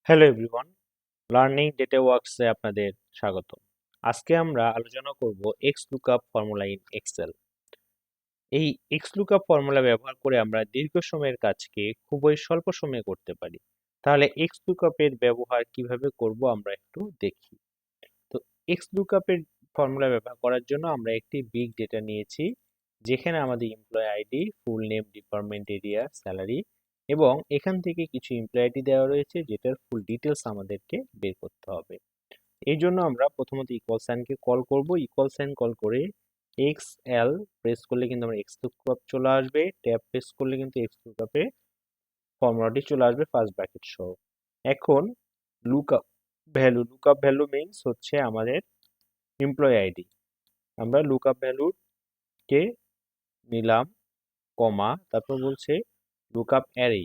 Hello everyone, learning data ওয়ার্কসে আপনাদের স্বাগত। আজকে আমরা আলোচনা করব X lookup formula in Excel. এই এক্স লুকআপ ফর্মুলা ব্যবহার করে আমরা দীর্ঘ সময়ের কাজকে খুবই স্বল্প সময়ে করতে পারি। তাহলে এক্স লুকআপের ব্যবহার কিভাবে করব আমরা একটু দেখি। তো এক্স লুকআপের ফর্মুলা ব্যবহার করার জন্য আমরা একটি বিগ ডেটা নিয়েছি, যেখানে আমাদের employee ID, full name, department, area, salary এবং এখান থেকে কিছু এমপ্লয়ি আইডি দেওয়া রয়েছে যেটার ফুল ডিটেলস আমাদেরকে বের করতে হবে। এই জন্য আমরা প্রথমত ইকুয়াল সাইনকে কল করব। ইকুয়াল সাইন কল করে এক্স এল প্রেস করলে কিন্তু আমরা এক্স লুকআপ চলে আসবে। ট্যাব প্রেস করলে কিন্তু এক্স লুকআপে ফর্মুলাটি চলে আসবে ফার্স্ট ব্র্যাকেট সহ। এখন লুকআপ ভ্যালু মিনস হচ্ছে আমাদের এমপ্লয়ি আইডি। আমরা লুকআপ ভ্যালুকে নিলাম, কমা, তারপর বলছে lookup array.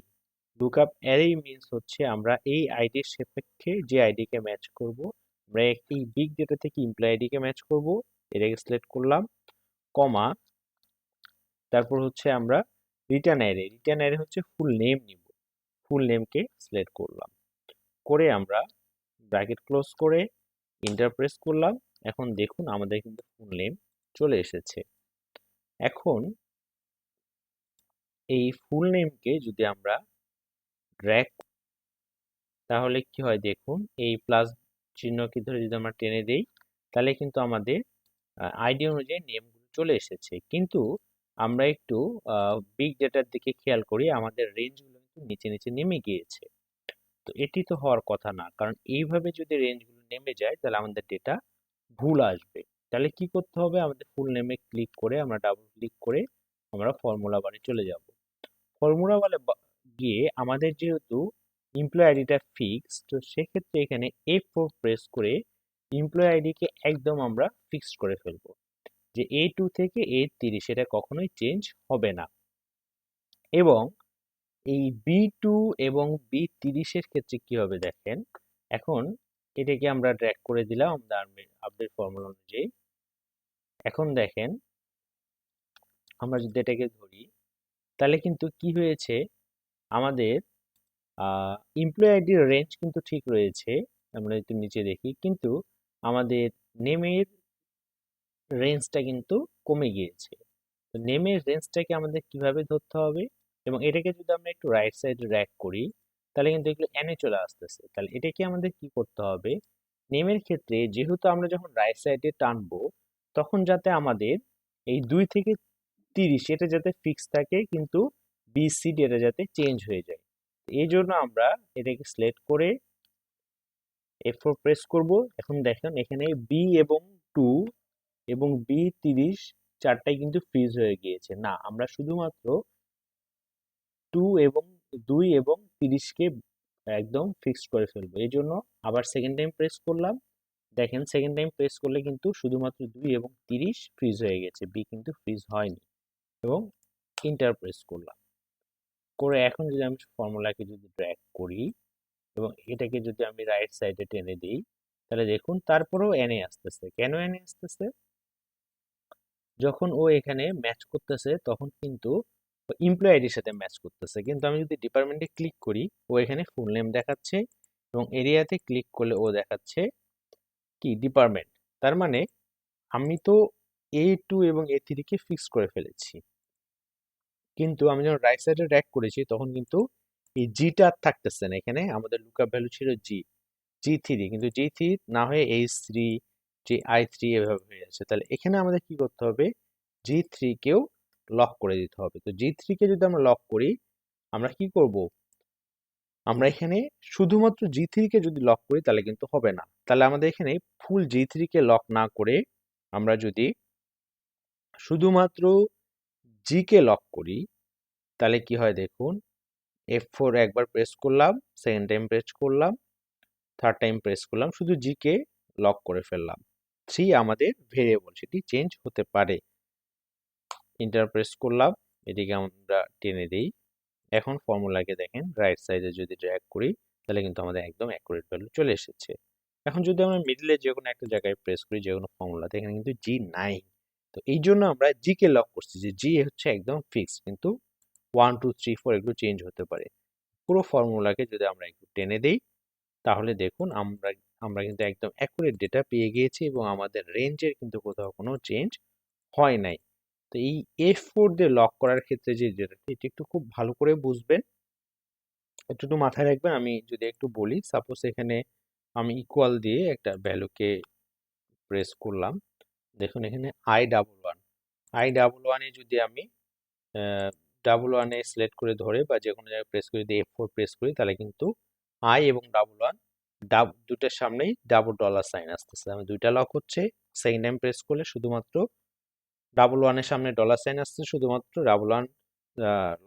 Lookup array means হচ্ছে আমরা এই আইডির সাপেক্ষে যে আইডিকে ম্যাচ করব, আমরা একটি বিগ ডেটা থেকে এমপ্লয়ি আইডিকে ম্যাচ করব, এটাকে সিলেক্ট করলাম, কমা, তারপর হচ্ছে আমরা রিটার্ন অ্যারে। রিটার্ন অ্যারে হচ্ছে ফুল নেম নিব, ফুল নেমকে সিলেক্ট করলাম, করে আমরা ব্র্যাকেট ক্লোজ করে এন্টার প্রেস করলাম। এখন দেখুন আমাদের কিন্তু ফুল নেম চলে এসেছে। এখন এই ফুল নেমকে যদি আমরা ড্র্যাগ, তাহলে কি হয় দেখুন, এই প্লাস চিহ্নকে ধরে যদি আমরা টেনে দেই তাহলে কিন্তু আমাদের আইডি অনুযায়ী নেমগুলো চলে এসেছে। কিন্তু আমরা একটু বিগ ডেটার দিকে খেয়াল করি, আমাদের রেঞ্জগুলো কিন্তু নিচে নিচে নেমে গিয়েছে। তো এটি তো হওয়ার কথা না, কারণ এইভাবে যদি রেঞ্জগুলো নেমে যায় তাহলে আমাদের ডেটা ভুল আসবে। তাহলে কি করতে হবে, আমাদের ফুল নেমে ক্লিক করে আমরা ডাবল ক্লিক করে আমরা ফর্মুলা বারে চলে যাব। ফর্মুলা বারে গিয়ে আমাদের যেহেতু এমপ্লয়ি আইডিটা ফিক্সড, তো সেক্ষেত্রে এখানে F4 প্রেস করে এমপ্লয়ি আইডিকে একদম আমরা ফিক্সড করে ফেলবো যে A2 থেকে A30 সেটা কখনোই চেঞ্জ হবে না। এবং এই B2 এবং B30 এর ক্ষেত্রে কি হবে দেখেন, এখন এটাকে আমরা ড্র্যাগ করে দিলাম আমাদের আপডেট ফর্মুলা অনুযায়ী। এখন দেখেন আমরা যদি এটাকে ধরি তাহলে কিন্তু কি হয়েছে, আমাদের এমপ্লয়ি আইডির রেঞ্জ কিন্তু ঠিক রয়েছে, আমরা একটু নিচে দেখি, কিন্তু আমাদের নেমের রেঞ্জটা কিন্তু কমে গিয়েছে। তো নেমের রেঞ্জটাকে আমাদের কিভাবে ধরতে হবে, এবং এটাকে যদি আমরা একটু রাইট সাইডে র্যাক করি তাহলে কিন্তু এগুলো এনে চলে আসতেছে। তাহলে এটাকে আমাদের কি করতে হবে, নেমের ক্ষেত্রে যেহেতু আমরা যখন রাইট সাইডে টানবো তখন যাতে আমাদের এই 2 থেকে 30 এটা যাতে ফিক্স থাকে, কিন্তু BC এটা যাতে চেঞ্জ হয়ে যায়। এই জন্য আমরা এটাকে সিলেক্ট করে F4 প্রেস করব। এখন দেখেন এখানে বি এবং 2 এবং B30 চারটাই কিন্তু ফ্রিজ হয়ে গিয়েছে। না, আমরা শুধুমাত্র 2 এবং 30কে একদম ফিক্সড করে ফেলবো। এই জন্য আবার সেকেন্ড টাইম প্রেস করলাম। দেখেন সেকেন্ড টাইম প্রেস করলে কিন্তু শুধুমাত্র 2 এবং 30 ফ্রিজ হয়ে গেছে, বি কিন্তু ফ্রিজ হয়নি। এবং ইন্টার প্রেস করলাম, করে এখন যদি আমি ফর্মুলাকে যদি ড্র্যাগ করি এবং এটাকে যদি আমি রাইট সাইডে টেনে দিই তাহলে দেখুন তারপরেও এনে আসতেছে। কেন এনে আসতেছে, যখন ও এখানে ম্যাচ করতেছে তখন কিন্তু এমপ্লয়ি আইডির সাথে ম্যাচ করতেছে, কিন্তু আমি যদি ডিপার্টমেন্টে ক্লিক করি ও এখানে ফুল নেম দেখাচ্ছে এবং এরিয়াতে ক্লিক করলে ও দেখাচ্ছে কি ডিপার্টমেন্ট। তার মানে আমি তো A2 এবং A3 কে ফিক্স করে ফেলেছি, কিন্তু আমি যখন রাইট সাইডে র্যাক করেছি তখন কিন্তু এই জিটা আর থাকতেছে না। এখানে আমাদের লুকআপ ভ্যালু ছিল G3, কিন্তু G3 না হয়ে H3, I3 এভাবে হয়ে যাচ্ছে। তাহলে এখানে আমাদের কি করতে হবে, G3 কেও লক করে দিতে হবে। তো G3 কে যদি আমরা লক করি, আমরা কি করব, আমরা এখানে শুধুমাত্র G3 কে যদি লক করি তাহলে কিন্তু হবে না। তাহলে আমাদের এখানে ফুল G3 কে লক না করে আমরা যদি শুধুমাত্র G কে লক করি তাহলে কি হয় দেখুন, F4 একবার প্রেস করলাম, সেকেন্ড টাইম প্রেস করলাম, থার্ড টাইম প্রেস করলাম, শুধু G কে লক করে ফেললাম। 3 আমাদের ভেরিয়েবল, সেটি চেঞ্জ হতে পারে। ইন্টার প্রেস করলাম, এটিকে আমরা টেনে দিই। এখন ফর্মুলাকে দেখেন রাইট সাইডে যদি ড্র্যাগ করি তাহলে কিন্তু আমাদের একদম অ্যাকুরেট ভ্যালু চলে এসেছে। এখন যদি আমরা মিডলে যে কোনো একটা জায়গায় প্রেস করি যে কোনো ফর্মুলাতে, এখানে কিন্তু জি নাই। তো এই জন্য আমরা জি কে লক করছি, যে জি হচ্ছে একদম ফিক্সড, কিন্তু 1 2 3 4 এগুলো চেঞ্জ হতে পারে। পুরো ফর্মুলাকে যদি আমরা একটু টেনে দিই তাহলে দেখুন আমরা আমরা কিন্তু একদম অ্যাকুরেট ডেটা পেয়ে গিয়েছি এবং আমাদের রেঞ্জের কিন্তু কোথাও কোনো চেঞ্জ হয় নাই। তো এই F4 দিয়ে লক করার ক্ষেত্রে যে ডেটাটি এটি একটু খুব ভালো করে বুঝবেন, একটু মাথায় রাখবেন। আমি যদি একটু বলি, সাপোজ এখানে আমি ইকুয়াল দিয়ে একটা ভ্যালুকে প্রেস করলাম। দেখুন এখানে I11 এ যদি আমি ডাবল ওয়ানে সিলেক্ট করে ধরে বা যে কোনো জায়গায় প্রেস করে যদি F4 প্রেস করি, তাহলে কিন্তু I এবং ডাবল ওয়ান দুটার সামনেই ডাবল ডলার সাইন আসতেছে। আমি দুইটা লক হচ্ছে, সেকেন্ড টাইম প্রেস করলে শুধুমাত্র ডাবল ওয়ানের সামনে ডলার সাইন আসছে, শুধুমাত্র ডাবল ওয়ান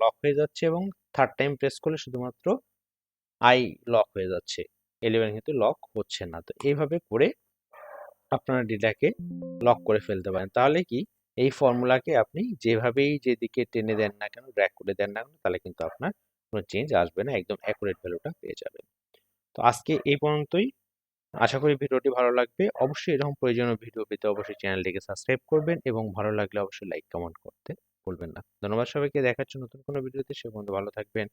লক হয়ে যাচ্ছে, এবং থার্ড টাইম প্রেস করলে শুধুমাত্র আই লক হয়ে যাচ্ছে, 11 কিন্তু লক হচ্ছে না। তো এইভাবে করে আপনারা ডেটাকে লক করে ফেলতে পারেন। তাহলে কি এই ফর্মুলাকে আপনি যেভাবেই যেদিকে টেনে দেন না কেন, ড্র্যাগ করে দেন না কেন, তাহলে কিন্তু আপনার কোনো চেঞ্জ আসবে না, একদম অ্যাকুরেট ভ্যালুটা পেয়ে যাবেন। তো আজকে এই পর্যন্তই। আশা করি ভিডিওটি ভালো লাগবে। অবশ্যই এরকম প্রয়োজনীয় ভিডিও পেতে অবশ্যই চ্যানেলটিকে সাবস্ক্রাইব করবেন এবং ভালো লাগলে অবশ্যই লাইক কমেন্ট করতে ভুলবেন না। ধন্যবাদ সবাইকে। দেখার জন্য নতুন কোনো ভিডিওতে। সে পর্যন্ত ভালো থাকবেন।